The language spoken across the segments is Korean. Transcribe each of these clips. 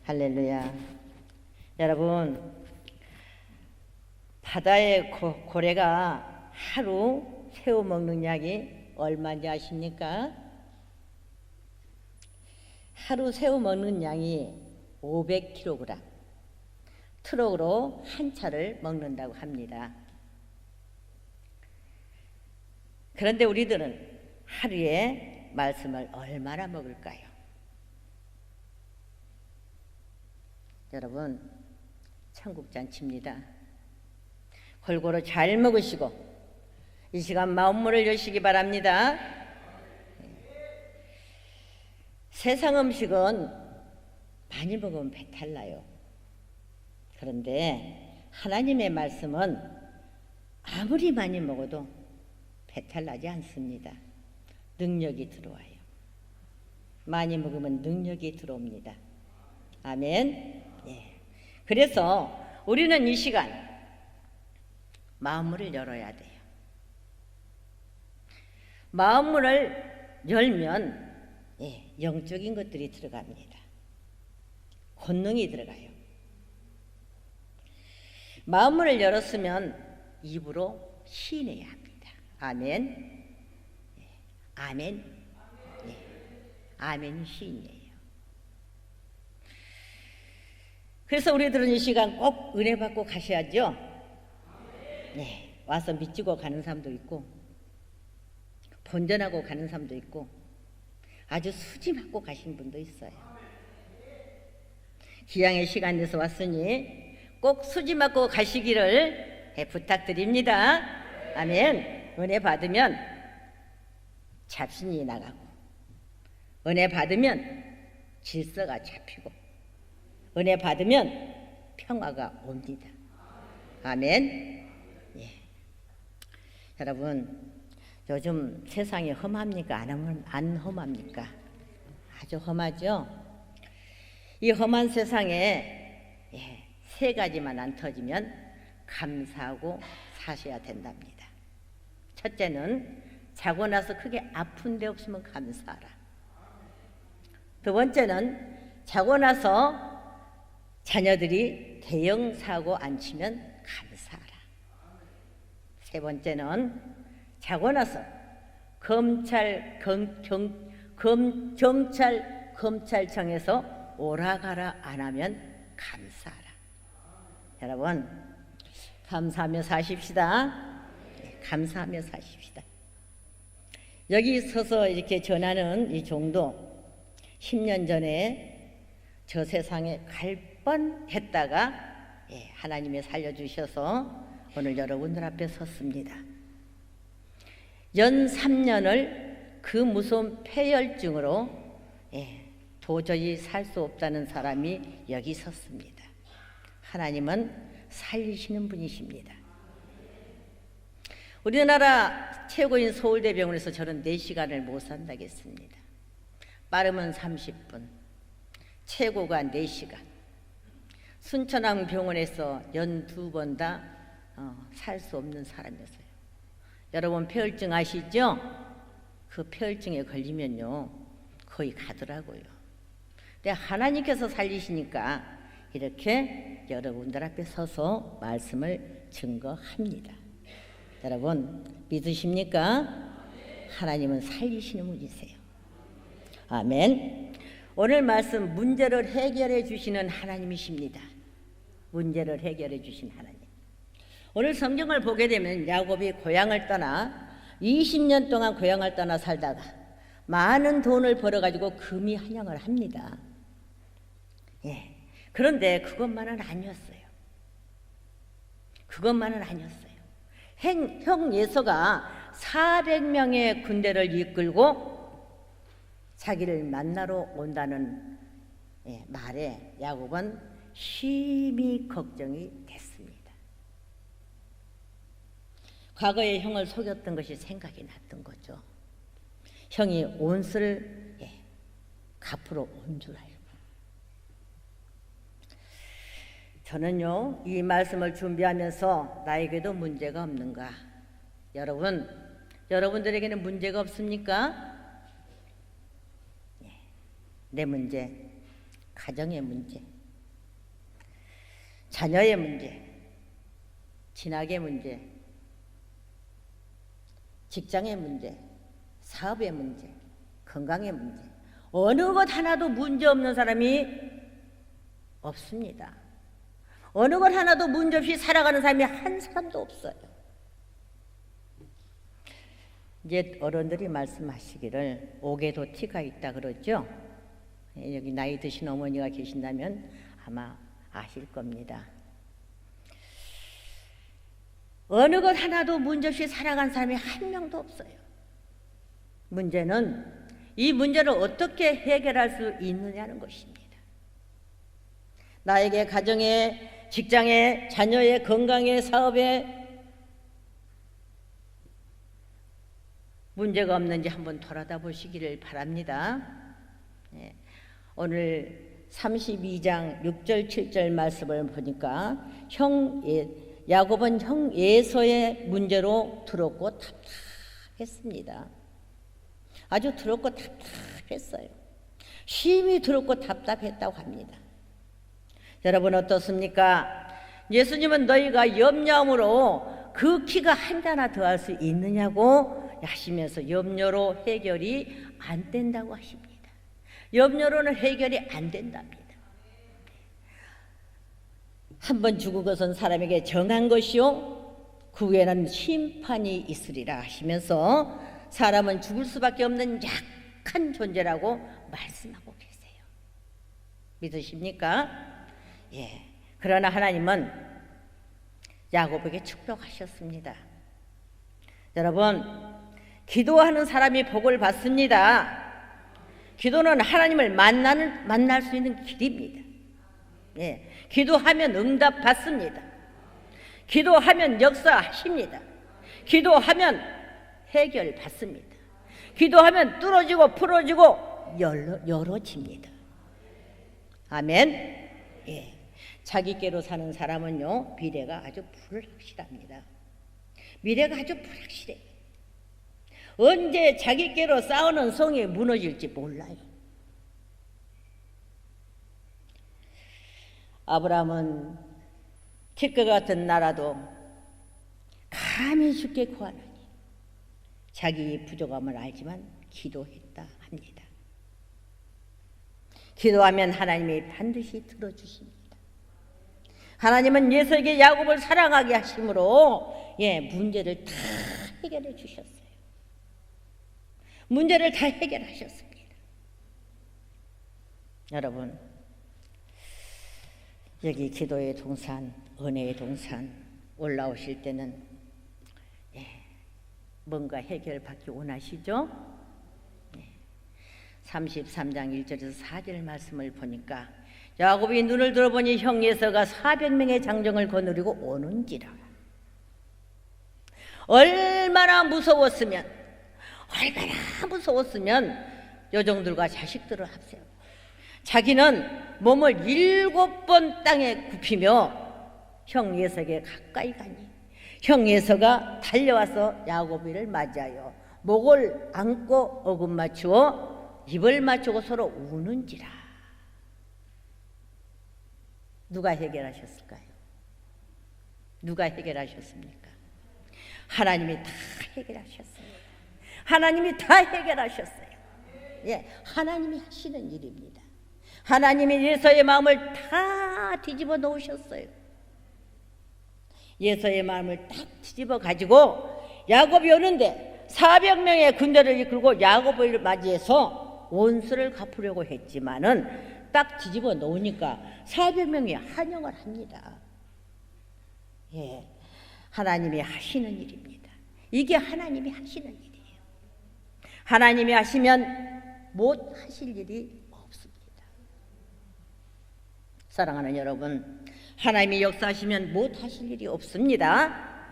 할렐루야. 여러분, 바다의 고래가 하루 새우 먹는 양이 얼마인지 아십니까? 하루 새우 먹는 양이 500kg, 트럭으로 한 차를 먹는다고 합니다. 그런데 우리들은 하루에 말씀을 얼마나 먹을까요? 여러분, 천국잔치입니다. 골고루 잘 먹으시고 이 시간 마음문을 여시기 바랍니다. 세상 음식은 많이 먹으면 배탈 나요. 그런데 하나님의 말씀은 아무리 많이 먹어도 배탈 나지 않습니다. 능력이 들어와요. 많이 먹으면 능력이 들어옵니다. 아멘. 예. 그래서 우리는 이 시간 마음문을 열어야 돼요. 마음문을 열면 영적인 것들이 들어갑니다. 권능이 들어가요. 마음문을 열었으면 입으로 시인해야 합니다. 아멘. 아멘. 아멘 시인이에요. 그래서 우리들은 이 시간 꼭 은혜 받고 가셔야죠. 네, 와서 믿지고 가는 사람도 있고 본전하고 가는 사람도 있고 아주 수지 맞고 가신 분도 있어요. 기양의 시간 내서 왔으니 꼭 수지 맞고 가시기를 부탁드립니다. 아멘. 은혜 받으면 잡신이 나가고 은혜 받으면 질서가 잡히고 은혜 받으면 평화가 옵니다. 아멘. 예. 여러분, 요즘 세상이 험합니까? 안 험합니까? 아주 험하죠? 이 험한 세상에 세 가지만 안 터지면 감사하고 사셔야 된답니다. 첫째는 자고 나서 크게 아픈 데 없으면 감사하라. 두 번째는 자고 나서 자녀들이 대형 사고 안 치면 감사하라. 세 번째는 자고 나서 경찰, 검찰청에서 오라가라 안 하면 감사하라. 여러분, 감사하며 사십시다. 감사하며 사십시다. 여기 서서 이렇게 전하는 이 종도 10년 전에 저 세상에 갈 뻔했다가 하나님이 살려주셔서 오늘 여러분들 앞에 섰습니다. 연 3년을 그 무서운 폐혈증으로 도저히 살 수 없다는 사람이 여기 섰습니다. 하나님은 살리시는 분이십니다. 우리나라 최고인 서울대병원에서 저는 4시간을 못 산다겠습니다. 빠르면 30분, 최고가 4시간. 순천항병원에서 연 2번 다 살 수 없는 사람이었어요. 여러분 폐혈증 아시죠? 그 폐혈증에 걸리면요 거의 가더라고요. 근데 하나님께서 살리시니까 이렇게 여러분들 앞에 서서 말씀을 증거합니다. 여러분 믿으십니까? 하나님은 살리시는 분이세요. 아멘. 오늘 말씀 문제를 해결해 주시는 하나님이십니다. 문제를 해결해 주신 하나님. 오늘 성경을 보게 되면 야곱이 고향을 떠나 20년 동안 고향을 떠나 살다가 많은 돈을 벌어가지고 금이 한양을 합니다. 그런데 그것만은 아니었어요. 그것만은 아니었어요. 형 예서가 400명의 군대를 이끌고 자기를 만나러 온다는 말에 야곱은 심히 걱정이 됐습니다. 과거에 형을 속였던 것이 생각이 났던 거죠. 형이 온수를 갚으러 온 줄 알고. 저는요 이 말씀을 준비하면서 나에게도 문제가 없는가? 여러분들에게는 문제가 없습니까? 내 문제, 가정의 문제, 자녀의 문제, 진학의 문제, 직장의 문제, 사업의 문제, 건강의 문제, 어느 것 하나도 문제 없는 사람이 없습니다. 어느 것 하나도 문제 없이 살아가는 사람이 한 사람도 없어요. 옛 어른들이 말씀하시기를 옥에도 티가 있다 그러죠. 여기 나이 드신 어머니가 계신다면 아마 아실 겁니다. 어느 것 하나도 문제없이 살아간 사람이 한 명도 없어요. 문제는 이 문제를 어떻게 해결할 수 있느냐는 것입니다. 나에게 가정에, 직장에, 자녀의 건강에, 사업에 문제가 없는지 한번 돌아다 보시기를 바랍니다. 오늘 32장 6절 7절 말씀을 보니까 야곱은 형 에서의 문제로 더럽고 답답했습니다. 아주 더럽고 답답했어요. 심히 더럽고 답답했다고 합니다. 여러분 어떻습니까? 예수님은 너희가 염려함으로 그 키가 한 자나 더할 수 있느냐고 하시면서 염려로 해결이 안 된다고 하십니다. 염려로는 해결이 안 된답니다. 한번 죽은 것은 사람에게 정한 것이요 그 후에는 심판이 있으리라 하시면서 사람은 죽을 수밖에 없는 약한 존재라고 말씀하고 계세요. 믿으십니까? 예. 그러나 하나님은 야곱에게 축복하셨습니다. 여러분, 기도하는 사람이 복을 받습니다. 기도는 하나님을 만날 수 있는 길입니다. 예. 기도하면 응답 받습니다. 기도하면 역사하십니다. 기도하면 해결 받습니다. 기도하면 뚫어지고 풀어지고 열어집니다. 아멘. 예. 자기께로 사는 사람은요 미래가 아주 불확실합니다. 미래가 아주 불확실해요. 언제 자기께로 쌓아놓은 성이 무너질지 몰라요. 아브라함은 길것 같은 나라도 감히 주께 구하나니 자기 부족함을 알지만 기도했다 합니다. 기도하면 하나님이 반드시 들어주십니다. 하나님은 예수에게 야곱을 사랑하게 하심으로 문제를 다 해결해 주셨어요. 문제를 다 해결하셨습니다. 여러분, 여기 기도의 동산, 은혜의 동산 올라오실 때는 뭔가 해결받기 원하시죠? 33장 1절에서 4절 말씀을 보니까 야곱이 눈을 들어보니 형 에서가 400명의 장정을 거느리고 오는지라. 얼마나 무서웠으면 요정들과 자식들을 합세하고 자기는 몸을 7번 땅에 굽히며 형 에서에게 가까이 가니 형 에서가 달려와서 야곱이를 맞이하여 목을 안고 어금 맞추어 입을 맞추고 서로 우는지라. 누가 해결하셨을까요? 누가 해결하셨습니까? 하나님이 다 해결하셨습니다. 하나님이 다 해결하셨어요. 하나님이 하시는 일입니다. 하나님이 예서의 마음을 다 뒤집어 놓으셨어요. 예서의 마음을 딱 뒤집어 가지고 야곱이 오는데 400명의 군대를 이끌고 야곱을 맞이해서 원수를 갚으려고 했지만은 딱 뒤집어 놓으니까 400명이 환영을 합니다. 하나님이 하시는 일입니다. 이게 하나님이 하시는 일이에요. 하나님이 하시면 못 하실 일이 없습니다. 사랑하는 여러분, 하나님이 역사하시면 못 하실 일이 없습니다.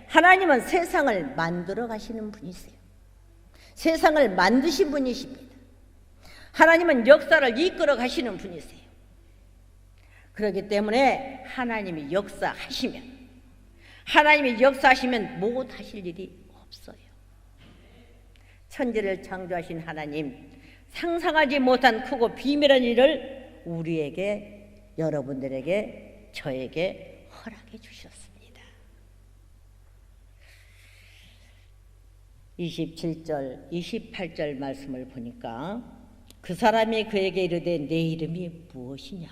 하나님은 세상을 만들어 가시는 분이세요. 세상을 만드신 분이십니다. 하나님은 역사를 이끌어 가시는 분이세요. 그렇기 때문에 하나님이 역사하시면 못 하실 일이 없어요. 천지를 창조하신 하나님, 상상하지 못한 크고 비밀한 일을 우리에게, 여러분들에게 저에게 허락해 주셨습니다. 27절, 28절 말씀을 보니까 그 사람이 그에게 이르되 내 이름이 무엇이냐?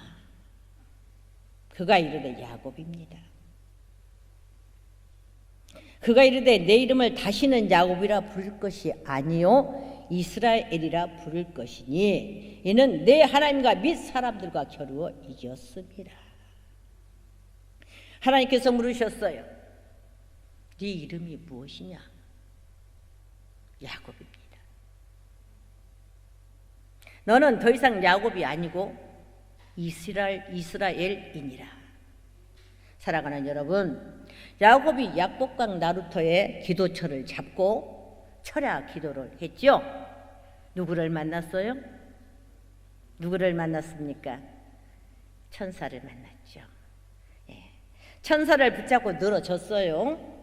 그가 이르되 야곱입니다. 그가 이르되 내 이름을 다시는 야곱이라 부를 것이 아니요 이스라엘이라 부를 것이니 이는 내 하나님과 및 사람들과 겨루어 이겼습니다. 하나님께서 물으셨어요. 네 이름이 무엇이냐? 야곱입니다. 너는 더 이상 야곱이 아니고 이스라엘이니라. 사랑하는 여러분, 야곱이 약복강 나루터의 기도처를 잡고 철야 기도를 했죠. 누구를 만났어요? 누구를 만났습니까? 천사를 만났죠. 천사를 붙잡고 늘어졌어요.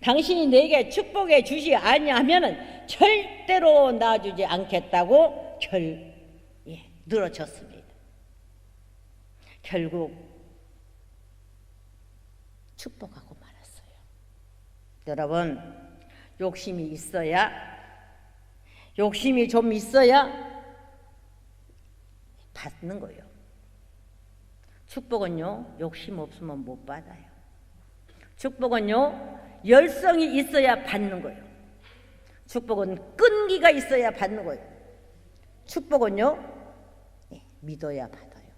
당신이 내게 축복해 주시 아니하면은 절대로 놔주지 않겠다고 늘어졌습니다. 결국 축복하고 말았어요. 여러분, 욕심이 좀 있어야 받는 거예요. 축복은요, 욕심 없으면 못 받아요. 축복은요, 열성이 있어야 받는 거예요. 축복은 끈기가 있어야 받는 거예요. 축복은요, 믿어야 받아요.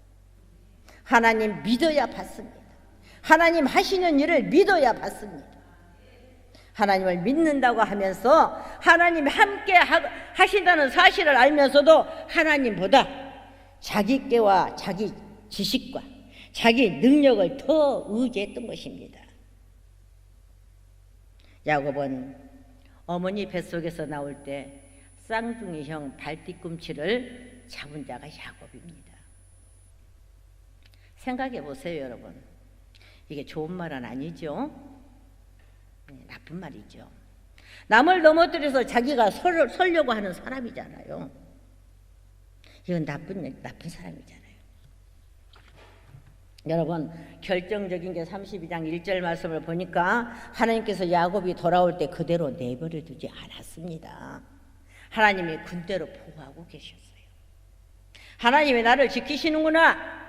하나님 믿어야 받습니다. 하나님 하시는 일을 믿어야 받습니다. 하나님을 믿는다고 하면서 하나님이 함께 하신다는 사실을 알면서도 하나님보다 자기 깨와 자기 지식과 자기 능력을 더 의지했던 것입니다. 야곱은 어머니 뱃속에서 나올 때 쌍둥이 형 발뒤꿈치를 잡은 자가 야곱입니다. 생각해 보세요, 여러분. 이게 좋은 말은 아니죠. 나쁜 말이죠. 남을 넘어뜨려서 자기가 설려고 하는 사람이잖아요. 이건 나쁜 사람이잖아요. 여러분, 결정적인 게 32장 1절 말씀을 보니까 하나님께서 야곱이 돌아올 때 그대로 내버려 두지 않았습니다. 하나님이 군대로 보호하고 계셨어요. 하나님이 나를 지키시는구나.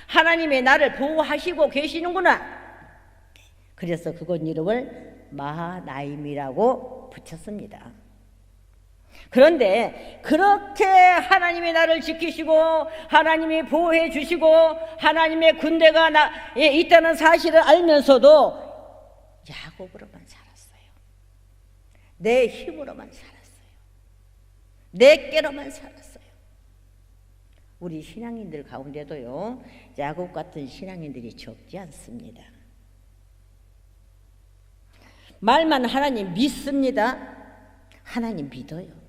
하나님이 나를 보호하시고 계시는구나. 그래서 그곳 이름을 마하나임이라고 붙였습니다. 그런데 그렇게 하나님이 나를 지키시고 하나님이 보호해 주시고 하나님의 군대가 있다는 사실을 알면서도 야곱으로만 살았어요. 내 힘으로만 살았어요. 내 깨로만 살았어요. 우리 신앙인들 가운데도요, 야곱 같은 신앙인들이 적지 않습니다. 말만 하나님 믿습니다. 하나님 믿어요.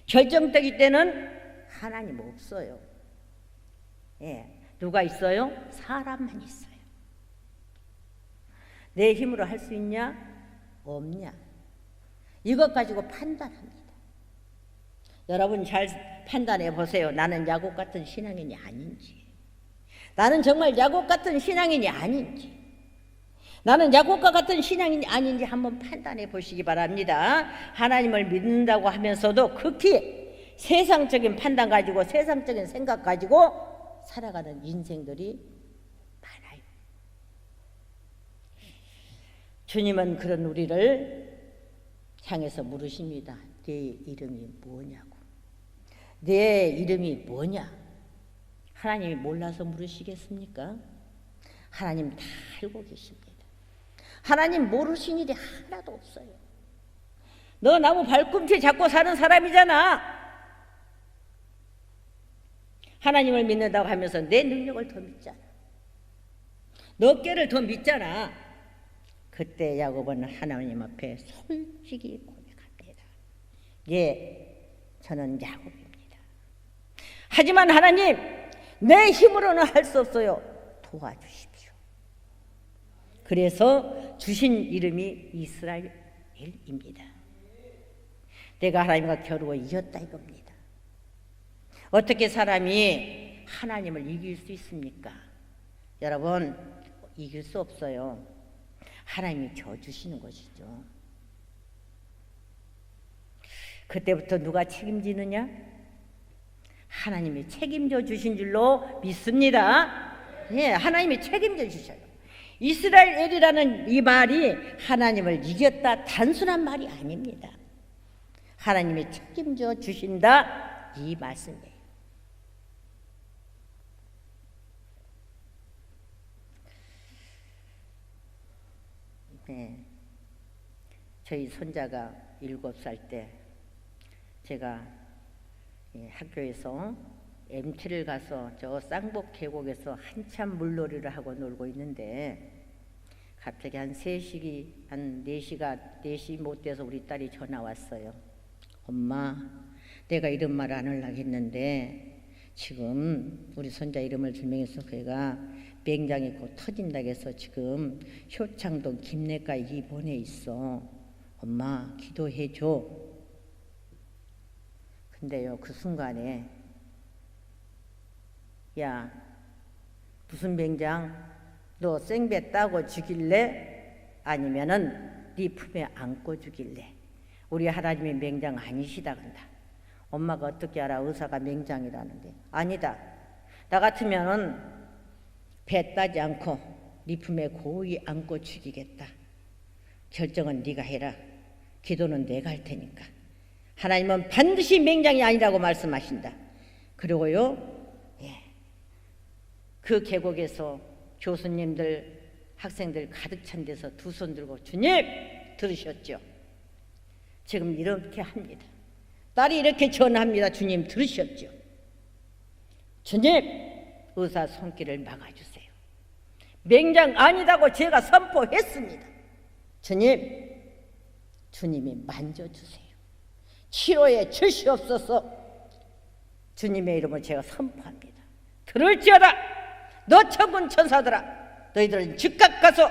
결정적일 때는 하나님 없어요. 누가 있어요? 사람만 있어요. 내 힘으로 할 수 있냐? 없냐? 이것 가지고 판단합니다. 여러분 잘 판단해 보세요. 나는 야곱 같은 신앙인이 아닌지, 나는 정말 야곱 같은 신앙인이 아닌지, 나는 야곱과 같은 신앙인이 아닌지 한번 판단해 보시기 바랍니다. 하나님을 믿는다고 하면서도 극히 세상적인 판단 가지고 세상적인 생각 가지고 살아가는 인생들이 많아요. 주님은 그런 우리를 향해서 물으십니다. 네 이름이 뭐냐고. 내 이름이 뭐냐? 하나님이 몰라서 물으시겠습니까? 하나님 다 알고 계십니다. 하나님 모르신 일이 하나도 없어요. 너 나무 발꿈치 잡고 사는 사람이잖아. 하나님을 믿는다고 하면서 내 능력을 더 믿잖아. 너 깨를 더 믿잖아. 그때 야곱은 하나님 앞에 솔직히 고백합니다. 예, 저는 야곱입니다. 하지만 하나님, 내 힘으로는 할 수 없어요. 도와주십시오. 그래서 주신 이름이 이스라엘입니다. 내가 하나님과 겨루어 이겼다 이겁니다. 어떻게 사람이 하나님을 이길 수 있습니까? 여러분, 이길 수 없어요. 하나님이 져주시는 것이죠. 그때부터 누가 책임지느냐? 하나님이 책임져 주신 줄로 믿습니다. 예, 하나님이 책임져 주셔요. 이스라엘이라는 이 말이 하나님을 이겼다 단순한 말이 아닙니다. 하나님이 책임져 주신다 이 말씀이에요. 네, 저희 손자가 7살 때 제가 학교에서 MT를 가서 저 쌍복 계곡에서 한참 물놀이를 하고 놀고 있는데 갑자기 한 4시 못 돼서 우리 딸이 전화 왔어요. 엄마, 내가 이런 말 안 하려고 했는데 지금 우리 손자 이름을 들면서 걔가 맹장이 곧 터진다고 해서 지금 효창동 김내과 입원해 있어. 엄마 기도해 줘. 근데요, 그 순간에 야, 무슨 맹장? 너 생배 따고 죽일래? 아니면은 네 품에 안고 죽일래? 우리 하나님이 맹장 아니시다 간다. 엄마가 어떻게 알아? 의사가 맹장이라는데. 아니다. 나 같으면은 배 따지 않고 네 품에 고이 안고 죽이겠다. 결정은 네가 해라. 기도는 내가 할 테니까. 하나님은 반드시 맹장이 아니라고 말씀하신다. 그리고요, 그 계곡에서 교수님들, 학생들 가득 찬 데서 두 손 들고 주님 들으셨죠? 지금 이렇게 합니다. 딸이 이렇게 전합니다. 주님 들으셨죠? 주님 의사 손길을 막아주세요. 맹장 아니다고 제가 선포했습니다. 주님이 만져주세요. 치료에 주시옵소서. 주님의 이름으로 제가 선포합니다. 들을지어다. 너 천군 천사들아, 너희들은 즉각 가서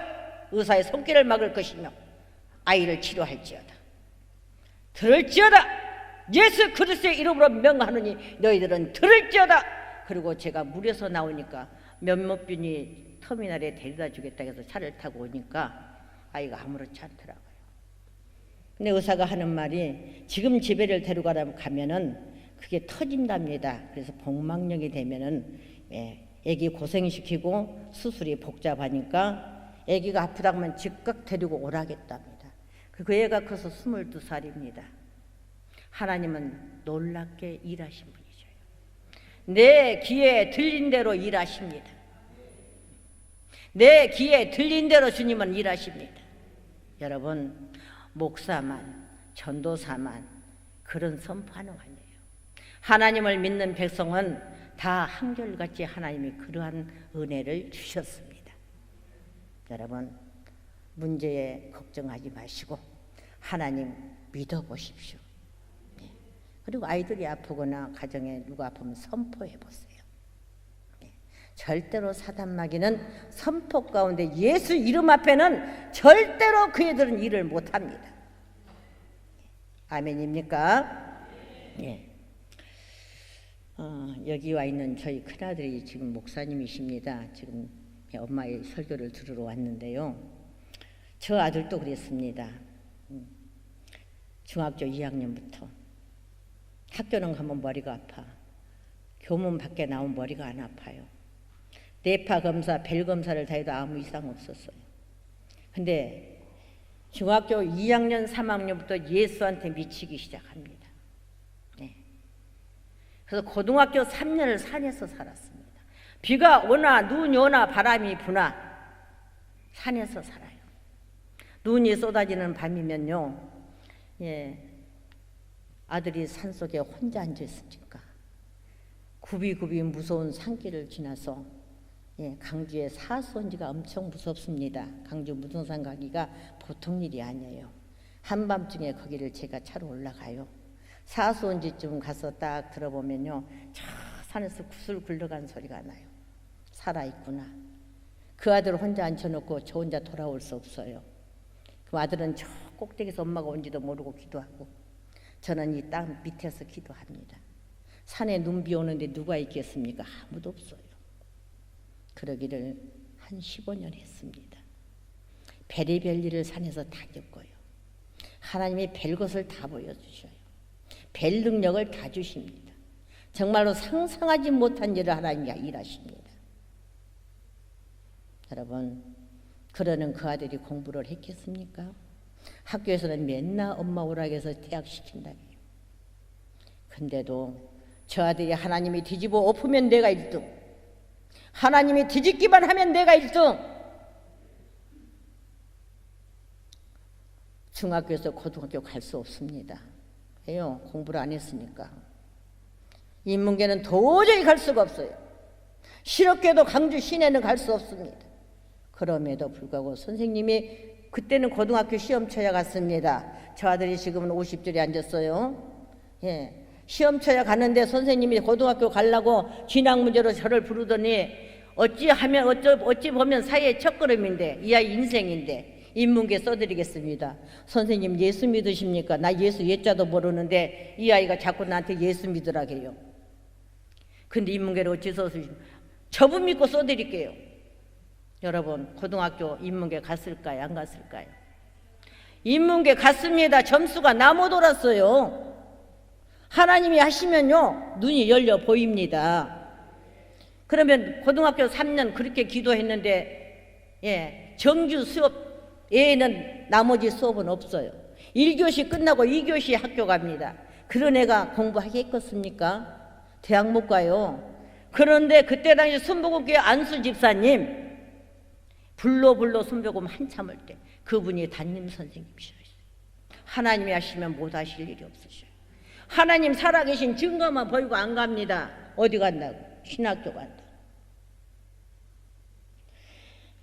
의사의 손길을 막을 것이며 아이를 치료할지어다. 들을지어다. 예수 그리스도의 이름으로 명하노니 너희들은 들을지어다. 그리고 제가 물에서 나오니까 몇몇 분이 터미널에 데려다 주겠다 해서 차를 타고 오니까 아이가 아무렇지 않더라고요. 근데 의사가 하는 말이 지금 집에를 데려가라면 가면은 그게 터진답니다. 그래서 복막령이 되면은 애기 고생시키고 수술이 복잡하니까 애기가 아프다면 즉각 데리고 오라겠답니다. 그 애가 커서 22살입니다. 하나님은 놀랍게 일하신 분이죠. 내 귀에 들린 대로 일하십니다. 내 귀에 들린 대로 주님은 일하십니다. 여러분, 목사만, 전도사만 그런 선포하는 거 아니에요. 하나님을 믿는 백성은 다 한결같이 하나님이 그러한 은혜를 주셨습니다. 여러분, 문제에 걱정하지 마시고 하나님 믿어보십시오. 그리고 아이들이 아프거나 가정에 누가 아프면 선포해 보세요. 절대로 사단마귀는 선포 가운데 예수 이름 앞에는 절대로 그 애들은 일을 못합니다. 아멘입니까? 예. 여기 와 있는 저희 큰아들이 지금 목사님이십니다. 지금 엄마의 설교를 들으러 왔는데요. 저 아들도 그랬습니다. 중학교 2학년부터 학교는 가면 머리가 아파. 교문 밖에 나오면 머리가 안 아파요. 뇌파 검사, 벨 검사를 다 해도 아무 이상 없었어요. 근데 중학교 2학년, 3학년부터 예수한테 미치기 시작합니다. 네. 그래서 고등학교 3년을 산에서 살았습니다. 비가 오나 눈이 오나 바람이 부나 산에서 살아요. 눈이 쏟아지는 밤이면요, 아들이 산속에 혼자 앉아있으니까 굽이굽이 무서운 산길을 지나서 강주의 사수원지가 엄청 무섭습니다. 강주 무등산 가기가 보통 일이 아니에요. 한밤중에 거기를 제가 차로 올라가요. 사수원지쯤 가서 딱 들어보면요, 저 산에서 구슬 굴러간 소리가 나요. 살아있구나. 그 아들 혼자 앉혀놓고 저 혼자 돌아올 수 없어요. 그 아들은 저 꼭대기에서 엄마가 온지도 모르고 기도하고 저는 이 땅 밑에서 기도합니다. 산에 눈비 오는데 누가 있겠습니까? 아무도 없어요. 그러기를 한 15년 했습니다. 별의별 일을 산에서 다 겪어요. 하나님이 별 것을 다 보여주셔요. 별 능력을 다 주십니다. 정말로 상상하지 못한 일을 하나님이 일하십니다. 여러분, 그러는 그 아들이 공부를 했겠습니까? 학교에서는 맨날 엄마 오락해서 퇴학시킨다고요. 근데도 저 아들이 하나님이 뒤집어 엎으면 내가 1등, 하나님이 뒤집기만 하면 내가 1등. 중학교에서 고등학교 갈 수 없습니다. 왜요? 공부를 안 했으니까. 인문계는 도저히 갈 수가 없어요. 실업계도 강주 시내는 갈 수 없습니다. 그럼에도 불구하고 선생님이 그때는 고등학교 시험 쳐야 갔습니다. 저 아들이 지금은 50줄에 앉았어요. 예. 시험 쳐야 갔는데 선생님이 고등학교 가려고 진학 문제로 저를 부르더니 어찌 보면 사회의 첫걸음인데 이 아이 인생인데 인문계 써드리겠습니다. 선생님 예수 믿으십니까? 나 예수 예자도 모르는데 이 아이가 자꾸 나한테 예수 믿으라게요. 근데 인문계를 어찌 써주십니까? 저분 믿고 써드릴게요. 여러분, 고등학교 인문계 갔을까요? 안 갔을까요? 인문계 갔습니다. 점수가 나무 돌았어요. 하나님이 하시면요, 눈이 열려 보입니다. 그러면 고등학교 3년 그렇게 기도했는데, 예, 정규 수업 외에는 나머지 수업은 없어요. 1교시 끝나고 2교시 학교 갑니다. 그런 애가 공부하겠겠습니까? 대학 못 가요. 그런데 그때 당시 순복음교회 안수 집사님, 불로 순복음 한참 할 때 그분이 담임 선생님이셔요. 하나님이 하시면 못 하실 일이 없으셔요. 하나님 살아계신 증거만 보이고 안 갑니다. 어디 간다고? 신학교 간다.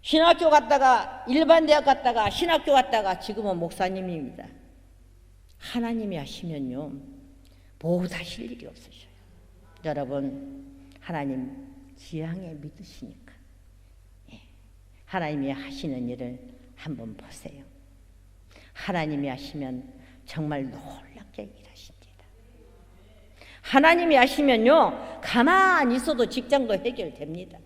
신학교 갔다가 일반 대학 갔다가 신학교 갔다가 지금은 목사님입니다. 하나님이 하시면요 못 하실 일이 없으셔요. 여러분, 하나님 지향에 믿으시니까 하나님이 하시는 일을 한번 보세요. 하나님이 하시면 정말 놀랍게 일하십니다. 하나님이 하시면요 가만히 있어도 직장도 해결됩니다.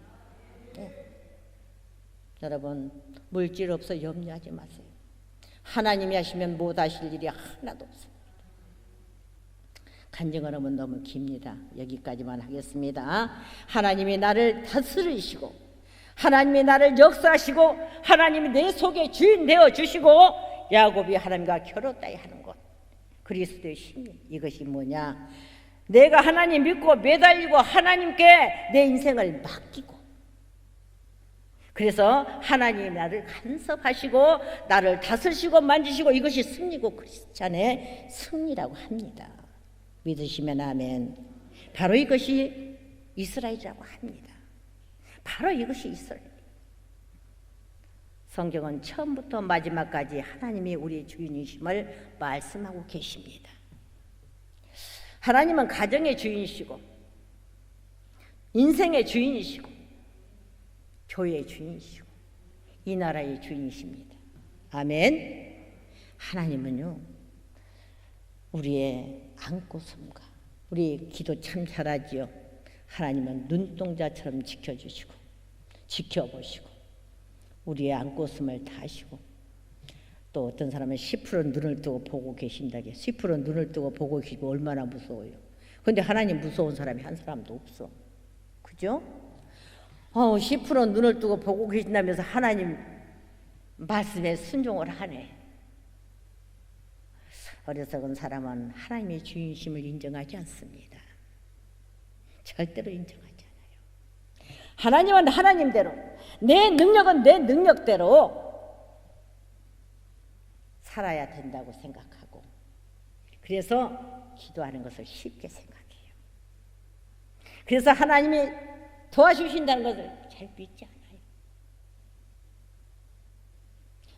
여러분, 물질 없어 염려하지 마세요. 하나님이 하시면 못 하실 일이 하나도 없습니다. 간증을 하면 너무 깁니다. 여기까지만 하겠습니다. 하나님이 나를 다스리시고 하나님이 나를 역사하시고 하나님이 내 속에 주인 되어주시고 야곱이 하나님과 결혼하여 하는 것, 그리스도의 심리. 이것이 뭐냐? 내가 하나님 믿고 매달리고 하나님께 내 인생을 맡기고, 그래서 하나님이 나를 간섭하시고 나를 다스리시고 만지시고, 이것이 승리고 크리스찬의 승리라고 합니다. 믿으시면 아멘. 바로 이것이 이스라엘이라고 합니다. 바로 이것이 이스라엘. 성경은 처음부터 마지막까지 하나님이 우리의 주인이심을 말씀하고 계십니다. 하나님은 가정의 주인이시고 인생의 주인이시고 교회의 주인이시고 이 나라의 주인이십니다. 아멘. 하나님은요 우리의 안고슴과 우리 기도 참 잘하지요. 하나님은 눈동자처럼 지켜주시고 지켜보시고 우리의 안고슴을 다 하시고, 또 어떤 사람은 10% 눈을 뜨고 보고 계신다게. 10% 눈을 뜨고 보고 계시고 얼마나 무서워요. 그런데 하나님 무서운 사람이 한 사람도 없어. 그죠? 10% 눈을 뜨고 보고 계신다면서 하나님 말씀에 순종을 하네. 어리석은 사람은 하나님의 주인심을 인정하지 않습니다. 절대로 인정하지 않아요. 하나님은 하나님대로, 내 능력은 내 능력대로 살아야 된다고 생각하고, 그래서 기도하는 것을 쉽게 생각해요. 그래서 하나님이 도와주신다는 것을 잘 믿지 않아요.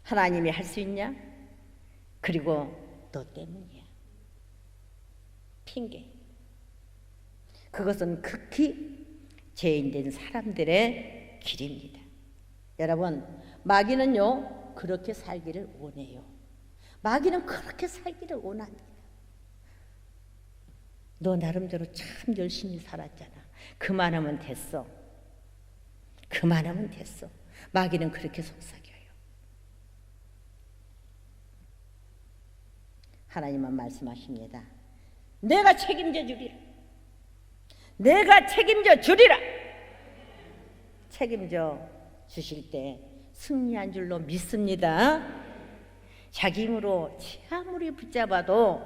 하나님이 할 수 있냐? 그리고 너 때문이야. 핑계. 그것은 극히 죄인된 사람들의 길입니다. 여러분, 마귀는요 그렇게 살기를 원해요. 마귀는 그렇게 살기를 원합니다. 너 나름대로 참 열심히 살았잖아. 그만하면 됐어. 그만하면 됐어. 마귀는 그렇게 속삭여요. 하나님은 말씀하십니다. 내가 책임져 주리라. 내가 책임져 주리라. 책임져 주실 때 승리한 줄로 믿습니다. 자기 힘으로 아무리 붙잡아도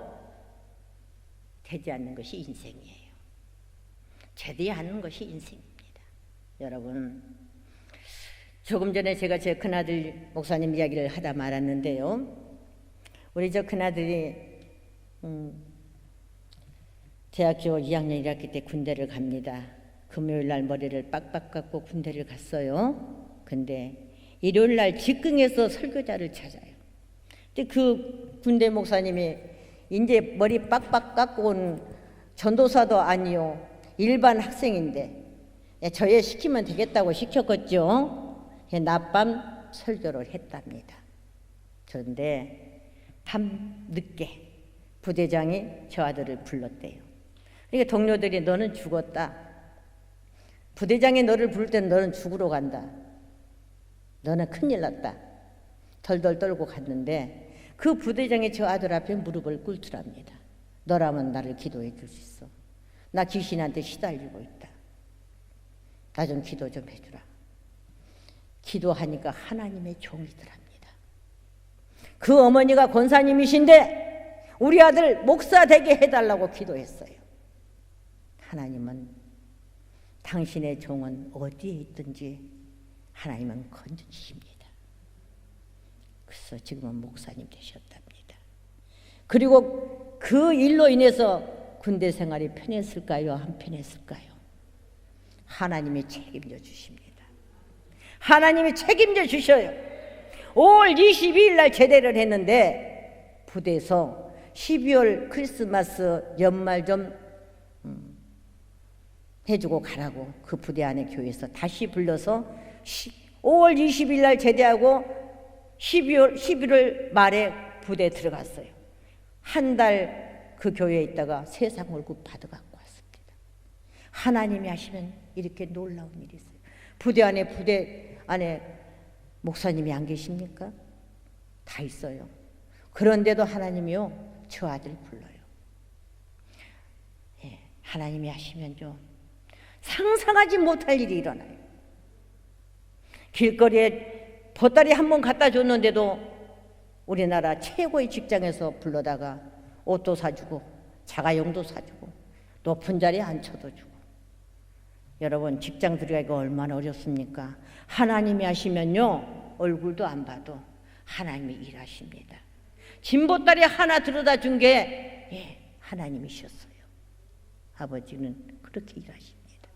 되지 않는 것이 인생이에요. 되지 않는 것이 인생입니다. 여러분, 조금 전에 제가 제 큰아들 목사님 이야기를 하다 말았는데요. 우리 저 큰아들이 대학교 2학년 1학기 때 군대를 갑니다. 금요일 날 머리를 빡빡 깎고 군대를 갔어요. 근데 일요일 날 직경에서 설교자를 찾아요. 근데 그 군대 목사님이 이제 머리 빡빡 깎고 온 전도사도 아니요, 일반 학생인데 저애 시키면 되겠다고 시켰겠죠. 낮밤 설교를 했답니다. 그런데 밤 늦게 부대장이 저 아들을 불렀대요. 그러니까 동료들이 너는 죽었다. 부대장이 너를 부를 때는 너는 죽으러 간다. 너는 큰일 났다. 덜덜 떨고 갔는데 그 부대장이 저 아들 앞에 무릎을 꿇더랍니다. 너라면 나를 기도해 줄 수 있어. 나 귀신한테 시달리고 있다. 나 좀 기도 좀 해주라. 기도하니까 하나님의 종이더랍니다. 그 어머니가 권사님이신데 우리 아들 목사 되게 해달라고 기도했어요. 하나님은 당신의 종은 어디에 있든지 하나님은 건져주십니다. 그래서 지금은 목사님 되셨답니다. 그리고 그 일로 인해서 군대 생활이 편했을까요? 안 편했을까요? 하나님이 책임져 주십니다. 하나님이 책임져 주셔요. 5월 22일 날 제대를 했는데 부대에서 12월 크리스마스 연말 좀 해주고 가라고 그 부대 안에 교회에서 다시 불러서 5월 20일 날 제대하고 11월 말에 부대에 들어갔어요. 한 달 그 교회에 있다가 세상 월급 받아갖고 왔습니다. 하나님이 하시면 이렇게 놀라운 일이 있어요. 부대 안에 목사님이 안 계십니까? 다 있어요. 그런데도 하나님이요 저 아들 불러요. 예, 하나님이 하시면 좀 상상하지 못할 일이 일어나요. 길거리에 보따리 한 번 갖다 줬는데도 우리나라 최고의 직장에서 불러다가 옷도 사주고 자가용도 사주고 높은 자리에 앉혀도 주고. 여러분, 직장 들어가기가 얼마나 어렵습니까? 하나님이 하시면요 얼굴도 안 봐도 하나님이 일하십니다. 진보따리 하나 들여다 준 게 하나님이셨어요. 아버지는 그렇게 일하십니다.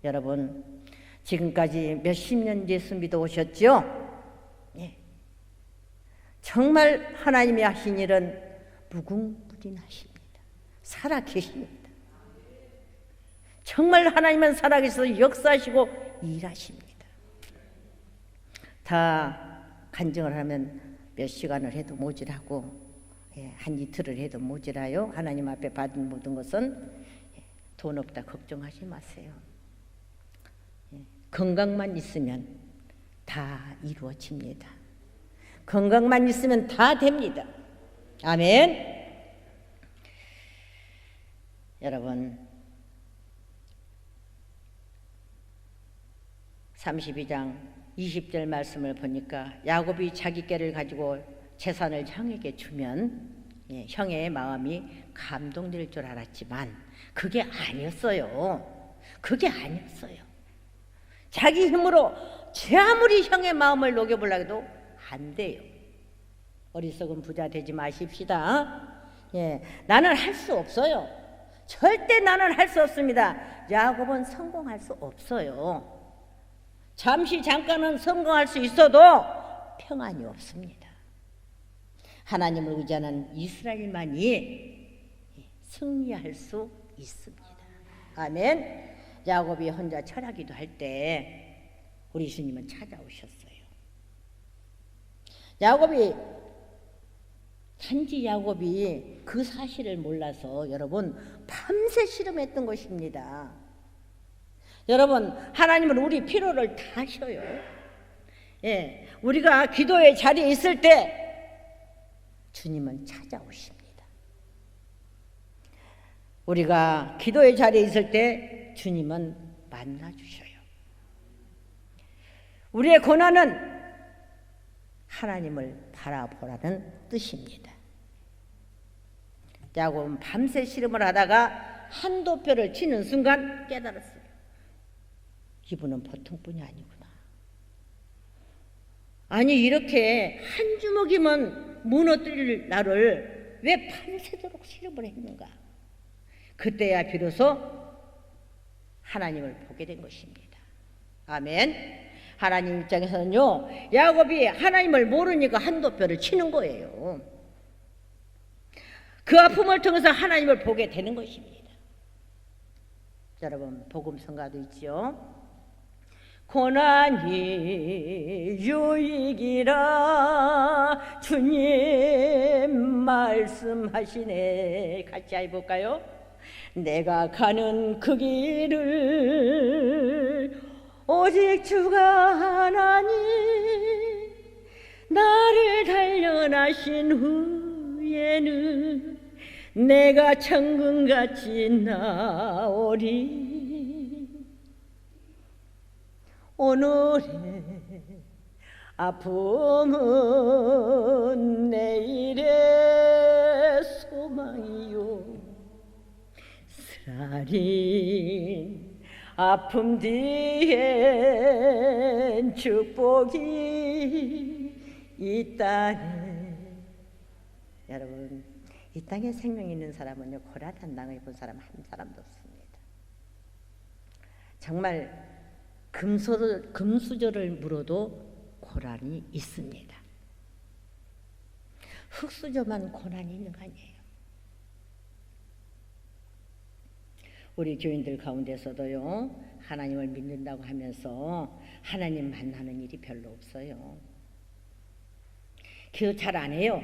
여러분, 지금까지 몇십 년 예수 믿어 오셨죠? 정말 하나님이 하신 일은 무궁무진하십니다. 살아 계십니다. 정말 하나님은 살아계셔서 역사하시고 일하십니다. 다 간증을 하면 몇 시간을 해도 모자라고 한 이틀을 해도 모자라요. 하나님 앞에 받은 모든 것은 돈 없다 걱정하지 마세요. 건강만 있으면 다 이루어집니다. 건강만 있으면 다 됩니다. 아멘. 여러분, 32장 20절 말씀을 보니까 야곱이 자기 께를 가지고 재산을 형에게 주면 형의 마음이 감동될 줄 알았지만 그게 아니었어요. 그게 아니었어요. 자기 힘으로 제 아무리 형의 마음을 녹여보려고 해도 안 돼요. 어리석은 부자 되지 마십시다. 나는 할 수 없어요. 절대 나는 할 수 없습니다. 야곱은 성공할 수 없어요. 잠시 잠깐은 성공할 수 있어도 평안이 없습니다. 하나님을 의지하는 이스라엘만이 승리할 수 있습니다. 아멘. 야곱이 혼자 철하기도 할 때 우리 예수님은 찾아오셨어요. 단지 야곱이 그 사실을 몰라서 여러분 밤새 실험했던 것입니다. 여러분, 하나님은 우리 필요를 다 아셔요. 예, 우리가 기도의 자리에 있을 때 주님은 찾아오십니다. 우리가 기도의 자리에 있을 때 주님은 만나주셔요. 우리의 고난은 하나님을 바라보라는 뜻입니다. 야곱은 밤새 씨름을 하다가 한도뼈를 치는 순간 깨달았어요. 이분은 보통 분이 아니구나. 아니 이렇게 한 주먹이면 무너뜨릴 나를 왜 밤새도록 씨름을 했는가. 그때야 비로소 하나님을 보게 된 것입니다. 아멘. 하나님 입장에서는요, 야곱이 하나님을 모르니까 한도뼈를 치는 거예요. 그 아픔을 통해서 하나님을 보게 되는 것입니다. 여러분, 복음성가도 있죠. 고난이 유익이라 주님 말씀하시네. 같이 해볼까요? 내가 가는 그 길을 오직 주가 하나니 나를 단련하신 후에는 내가 천군같이 나오리. 오늘의 아픔은 내일의 소망이요 쓰라린 아픔 뒤엔 축복이 있다네. 여러분, 이 땅에 생명이 있는 사람은요, 고난한 땅을 본 사람 한 사람도 없습니다. 정말 금수저를 물어도 고난이 있습니다. 흙수저만 고난이 있는 거 아니에요. 우리 교인들 가운데서도요, 하나님을 믿는다고 하면서 하나님 만나는 일이 별로 없어요. 기도 잘 안 해요.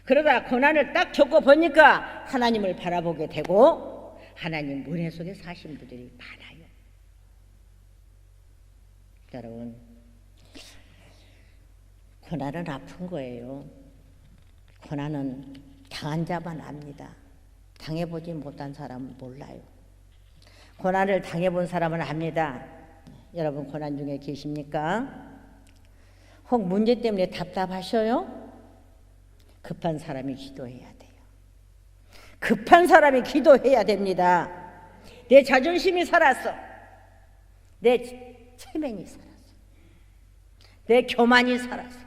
그러다 고난을 딱 겪고 보니까 하나님을 바라보게 되고 하나님 은혜 속에 사신 분들이 많아요. 여러분, 고난은 아픈 거예요. 고난은 당한 자만 압니다. 당해보지 못한 사람은 몰라요. 고난을 당해본 사람은 압니다. 여러분, 고난 중에 계십니까? 혹 문제 때문에 답답하셔요? 급한 사람이 기도해야 돼요. 급한 사람이 기도해야 됩니다. 내 자존심이 살았어. 내 체면이 살았어. 내 교만이 살았어.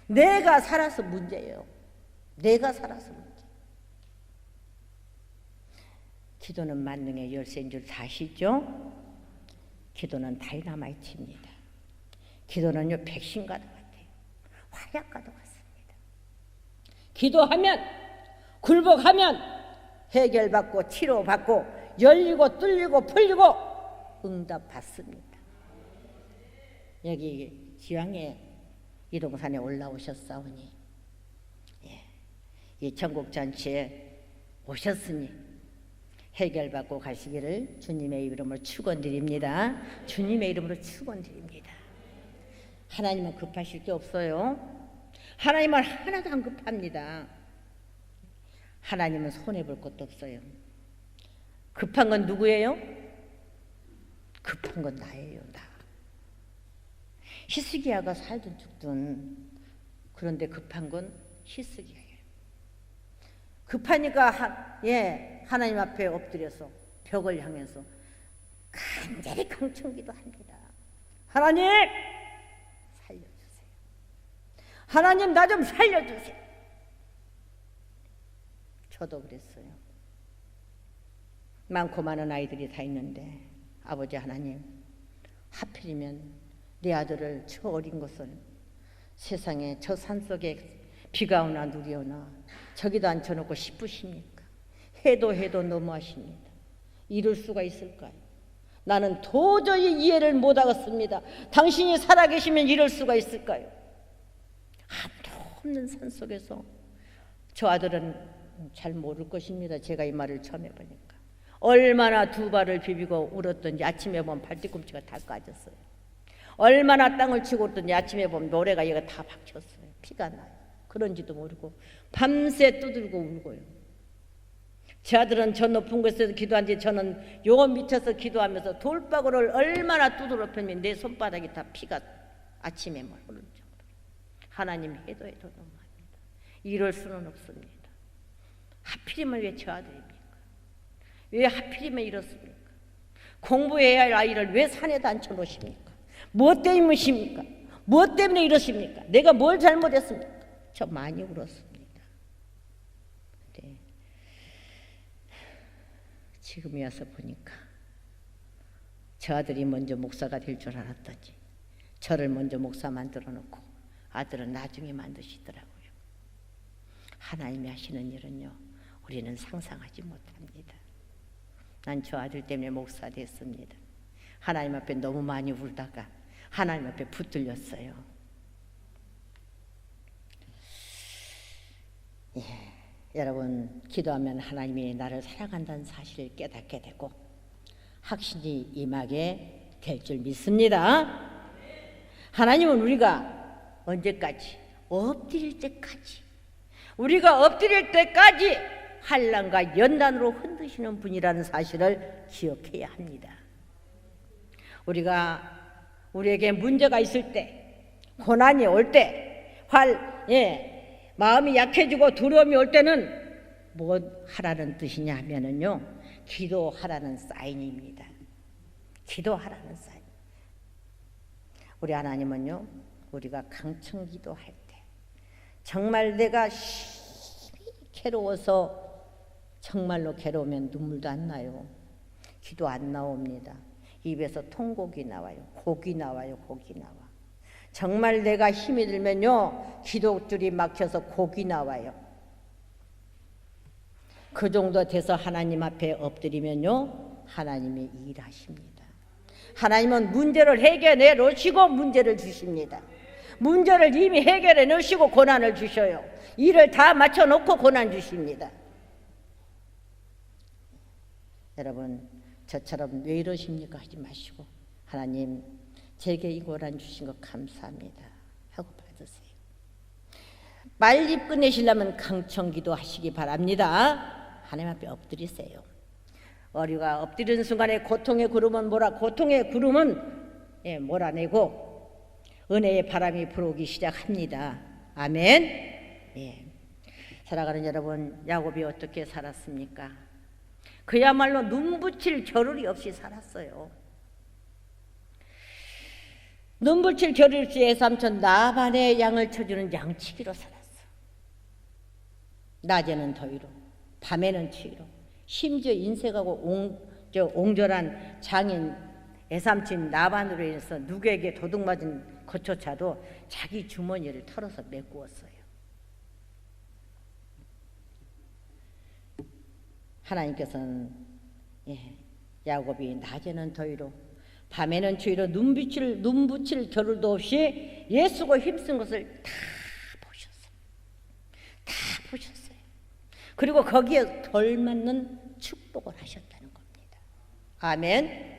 내가 살아서 문제예요. 내가 살아서 문제. 기도는 만능의 열쇠인 줄 아시죠? 기도는 다이너마이트입니다. 기도는요, 백신과도 같아요. 화약과도 같습니다. 기도하면, 굴복하면 해결받고 치료받고 열리고 뚫리고 풀리고 응답받습니다. 여기 지왕에 이동산에 올라오셨사오니, 이 천국잔치에 오셨으니 해결받고 가시기를 주님의 이름으로 축원드립니다. 주님의 이름으로 축원드립니다. 하나님은 급하실 게 없어요. 하나님은 하나도 안 급합니다. 하나님은 손해볼 것도 없어요. 급한 건 누구예요? 급한 건 나예요. 나. 히스기야가 살든 죽든, 그런데 급한 건 히스기야예요. 급하니까 하나님 앞에 엎드려서 벽을 향해서 간절히 강청기도 합니다. 하나님 살려주세요. 하나님 나 좀 살려주세요. 저도 그랬어요. 많고 많은 아이들이 다 있는데 아버지 하나님, 하필이면 내 아들을 저 어린 것을 세상에 저 산속에 비가 오나 눈이 오나 저기도 앉혀놓고 싶으십니까? 해도 너무하십니다. 이럴 수가 있을까요? 나는 도저히 이해를 못하겠습니다. 당신이 살아계시면 이럴 수가 있을까요? 아무도 없는 산속에서 저 아들은 잘 모를 것입니다. 제가 이 말을 처음 해보니까 얼마나 두 발을 비비고 울었던지 아침에 보면 발뒤꿈치가 다 까졌어요. 얼마나 땅을 치고 있더니 아침에 보면 모래가 얘가 다 박혔어요. 피가 나요. 그런지도 모르고 밤새 두들고 울고요. 제 아들은 저 높은 곳에서 기도한지 저는 요 밑에서 기도하면서 돌바구를 얼마나 두드러 펴면 내 손바닥이 다 피가 아침에 막 흐르는 정도로. 하나님 해도 너무합니다. 이럴 수는 없습니다. 하필이면 왜 저 아들입니까? 왜 하필이면 이렇습니까? 공부해야 할 아이를 왜 산에다 앉혀놓으십니까? 무엇 때문이십니까? 무엇 때문에 이러십니까? 내가 뭘 잘못했습니까? 저 많이 울었습니다. 네. 지금 와서 보니까 저 아들이 먼저 목사가 될 줄 알았더니 저를 먼저 목사 만들어 놓고 아들은 나중에 만드시더라고요. 하나님이 하시는 일은요, 우리는 상상하지 못합니다. 난 저 아들 때문에 목사 됐습니다. 하나님 앞에 너무 많이 울다가 하나님 앞에 붙들렸어요. 예, 여러분, 기도하면 하나님이 나를 사랑한다는 사실을 깨닫게 되고 확신이 임하게 될 줄 믿습니다. 하나님은 우리가 언제까지? 엎드릴 때까지, 우리가 엎드릴 때까지 한란과 연단으로 흔드시는 분이라는 사실을 기억해야 합니다. 우리에게 문제가 있을 때, 고난이 올 때, 마음이 약해지고 두려움이 올 때는 뭐 하라는 뜻이냐 하면은요, 기도하라는 사인입니다. 기도하라는 사인. 우리 하나님은요, 우리가 강청 기도할 때 정말 내가 심히 괴로워서, 정말로 괴로우면 눈물도 안 나요. 기도 안 나옵니다. 입에서 통곡이 나와요. 곡이 나와요. 곡이 나와. 정말 내가 힘이 들면요, 기도줄이 막혀서 곡이 나와요. 그 정도 돼서 하나님 앞에 엎드리면요, 하나님이 일하십니다. 하나님은 문제를 해결해 놓으시고 문제를 주십니다. 문제를 이미 해결해 놓으시고 고난을 주셔요. 일을 다 맞춰 놓고 고난 주십니다. 여러분, 저처럼 왜 이러십니까 하지 마시고, 하나님 제게 이 고난 주신 것 감사합니다 하고 받으세요. 빨리 끝내시려면 강청기도 하시기 바랍니다. 하나님 앞에 엎드리세요. 우리가 엎드리는 순간에 고통의 구름은 몰아내고 은혜의 바람이 불어오기 시작합니다. 아멘. 예. 살아가는 여러분, 야곱이 어떻게 살았습니까? 그야말로 눈붙일 겨를이 없이 살았어요. 눈붙일 겨를 없이 삼촌 나반의 양을 쳐주는 양치기로 살았어. 낮에는 더위로, 밤에는 추위로, 심지어 인색하고 옹졸한 장인 애삼친 나반으로 인해서 누구에게 도둑맞은 것조차도 자기 주머니를 털어서 메꾸었어요. 하나님께서는 야곱이 낮에는 더위로 밤에는 추위로 눈붙일 겨를도 없이 애쓰고 힘쓴 것을 다 보셨어요. 다 보셨어요. 그리고 거기에 덜 맞는 축복을 하셨다는 겁니다. 아멘.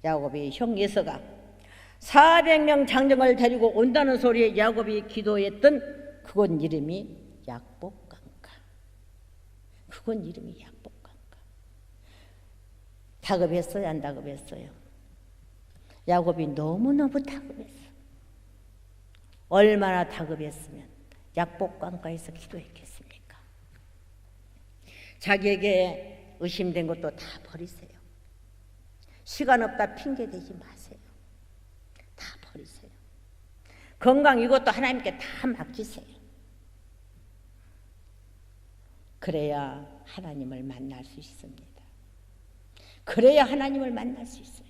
야곱이 형 에서가 400명 장정을 데리고 온다는 소리에 야곱이 기도했던 그곳 이름이 약복강가. 그곳 이름이 약복강가. 다급했어요? 안 다급했어요? 야곱이 너무너무 다급했어. 얼마나 다급했으면 약복강가에서 기도했겠습니까? 자기에게 의심된 것도 다 버리세요. 시간 없다 핑계 대지 마세요. 다 버리세요. 건강 이것도 하나님께 다 맡기세요. 그래야 하나님을 만날 수 있습니다. 그래야 하나님을 만날 수 있어요.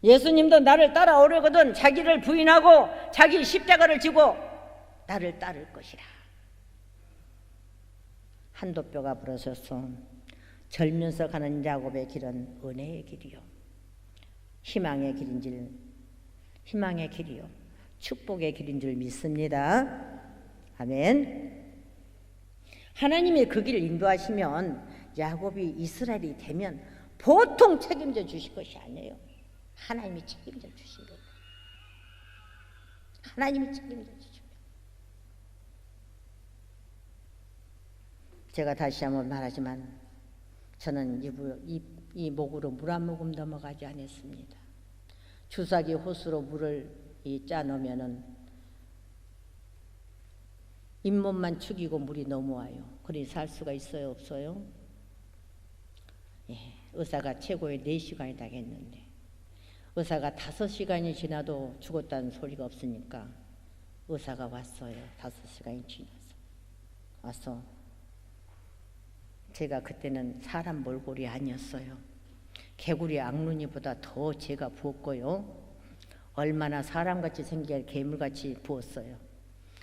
예수님도 나를 따라오려거든 자기를 부인하고 자기 십자가를 지고 나를 따를 것이라. 한도뼈가 부러져서 절면서 가는 야곱의 길은 은혜의 길이요, 희망의 길이요, 축복의 길인 줄 믿습니다. 아멘. 하나님이 그 길을 인도하시면 야곱이 이스라엘이 되면 보통 책임져 주실 것이 아니에요. 하나님이 책임져 주십니다. 하나님이 책임져 주십니다. 제가 다시 한번 말하지만 저는 이 목으로 물 한 모금 넘어가지 않았습니다. 주사기 호수로 물을 짜 놓으면은 잇몸만 축이고 물이 넘어와요. 그러니 살 수가 있어요, 없어요? 예, 의사가 최고의 4시간이다 했는데 의사가 5시간이 지나도 죽었다는 소리가 없으니까 의사가 왔어요. 5시간이 지나서 와서 제가 그때는 사람 몰골이 아니었어요. 개구리 악눈이보다 더 제가 부었고요. 얼마나 사람같이 생긴 괴물같이 부었어요.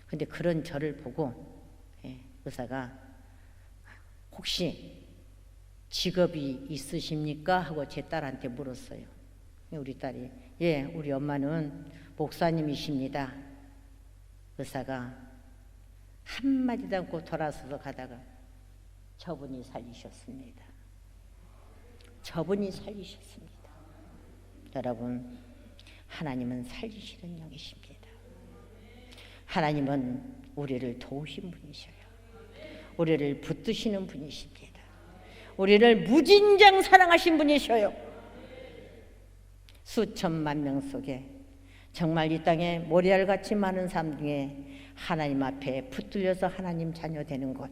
근데 그런 저를 보고 의사가 혹시 직업이 있으십니까? 하고 제 딸한테 물었어요. 우리 딸이 예, 우리 엄마는 목사님이십니다. 의사가 한마디도 않고 돌아서서 가다가 저분이 살리셨습니다. 저분이 살리셨습니다. 여러분, 하나님은 살리시는 영이십니다. 하나님은 우리를 도우신 분이셔요. 우리를 붙드시는 분이십니다. 우리를 무진장 사랑하신 분이셔요. 수천만 명 속에 정말 이 땅에 모래알같이 많은 사람 중에 하나님 앞에 붙들려서 하나님 자녀 되는 것,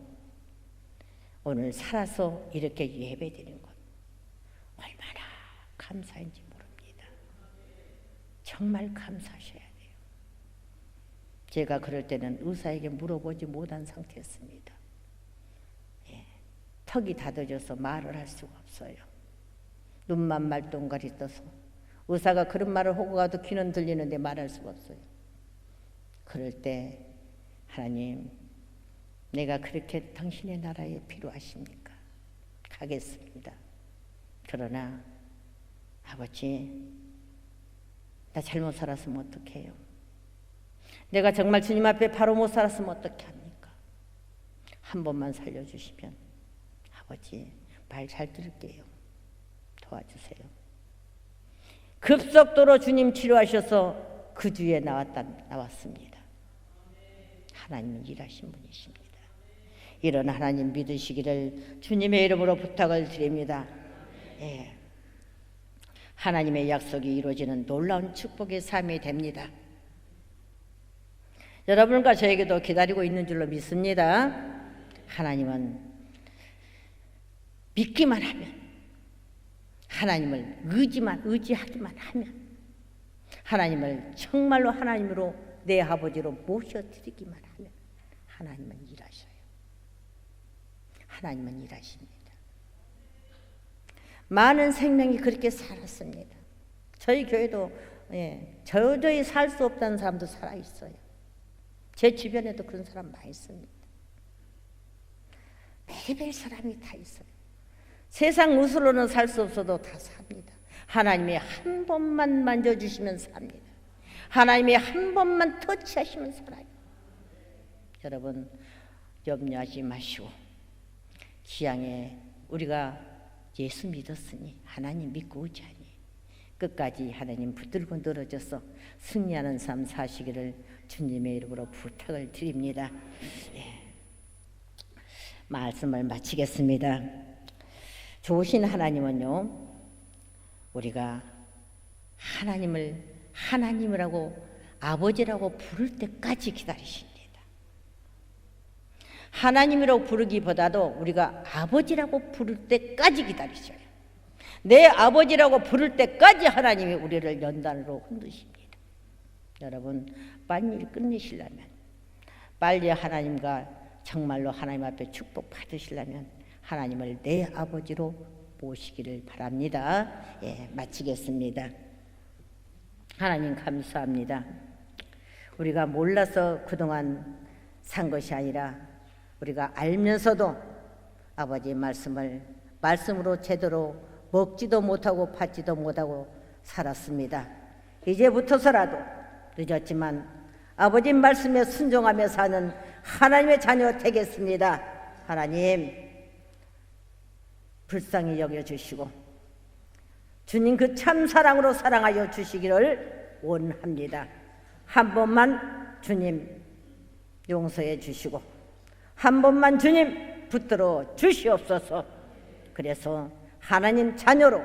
오늘 살아서 이렇게 예배드리는 것 얼마나 감사한지 모릅니다. 정말 감사하셔야 돼요. 제가 그럴 때는 의사에게 물어보지 못한 상태였습니다. 예, 턱이 닫아져서 말을 할 수가 없어요. 눈만 말똥갈이 떠서 의사가 그런 말을 하고 가도 귀는 들리는데 말할 수가 없어요. 그럴 때 하나님, 내가 그렇게 당신의 나라에 필요하십니까? 가겠습니다. 그러나 아버지, 나 잘못 살았으면 어떡해요? 내가 정말 주님 앞에 바로 못 살았으면 어떻게 합니까? 한 번만 살려주시면 아버지 말 잘 들을게요. 도와주세요. 급속도로 주님 치료하셔서 그 주에 나왔습니다. 하나님은 일하신 분이십니다. 이런 하나님 믿으시기를 주님의 이름으로 부탁을 드립니다. 예. 하나님의 약속이 이루어지는 놀라운 축복의 삶이 됩니다. 여러분과 저에게도 기다리고 있는 줄로 믿습니다. 하나님은 믿기만 하면, 하나님을 의지하기만 하면, 하나님을 정말로 하나님으로 내 아버지로 모셔드리기만 하면 하나님은 일하셔요. 하나님은 일하십니다. 많은 생명이 그렇게 살았습니다. 저희 교회도 도저히 살 수 없다는 사람도 살아있어요. 제 주변에도 그런 사람 많이 있습니다. 매일매일 사람이 다 있어요. 세상 무술로는 살 수 없어도 다 삽니다. 하나님이 한 번만 만져주시면 삽니다. 하나님이 한 번만 터치하시면 살아요. 여러분, 염려하지 마시고 기양에 우리가 예수 믿었으니 하나님 믿고 의지하니 끝까지 하나님 붙들고 늘어져서 승리하는 삶 사시기를 주님의 이름으로 부탁을 드립니다. 말씀을 마치겠습니다. 좋으신 하나님은요, 우리가 하나님을 하나님이라고 아버지라고 부를 때까지 기다리십니다. 하나님이라고 부르기보다도 우리가 아버지라고 부를 때까지 기다리셔요. 내 아버지라고 부를 때까지 하나님이 우리를 연단으로 흔드십니다. 여러분, 빨리 끝내시려면, 빨리 하나님과 정말로 하나님 앞에 축복 받으시려면 하나님을 내 아버지로 모시기를 바랍니다. 마치겠습니다. 하나님 감사합니다. 우리가 몰라서 그동안 산 것이 아니라 우리가 알면서도 아버지의 말씀으로 제대로 먹지도 못하고 받지도 못하고 살았습니다. 이제부터서라도 늦었지만 아버지 말씀에 순종하며 사는 하나님의 자녀 되겠습니다. 하나님, 불쌍히 여겨주시고 주님 그 참 사랑으로 사랑하여 주시기를 원합니다. 한 번만 주님 용서해 주시고 한 번만 주님 붙들어 주시옵소서. 그래서 하나님 자녀로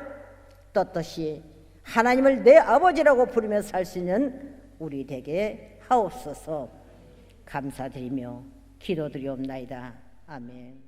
떳떳이 하나님을 내 아버지라고 부르며 살 수 있는 우리 되게 하옵소서. 감사드리며 기도드리옵나이다. 아멘.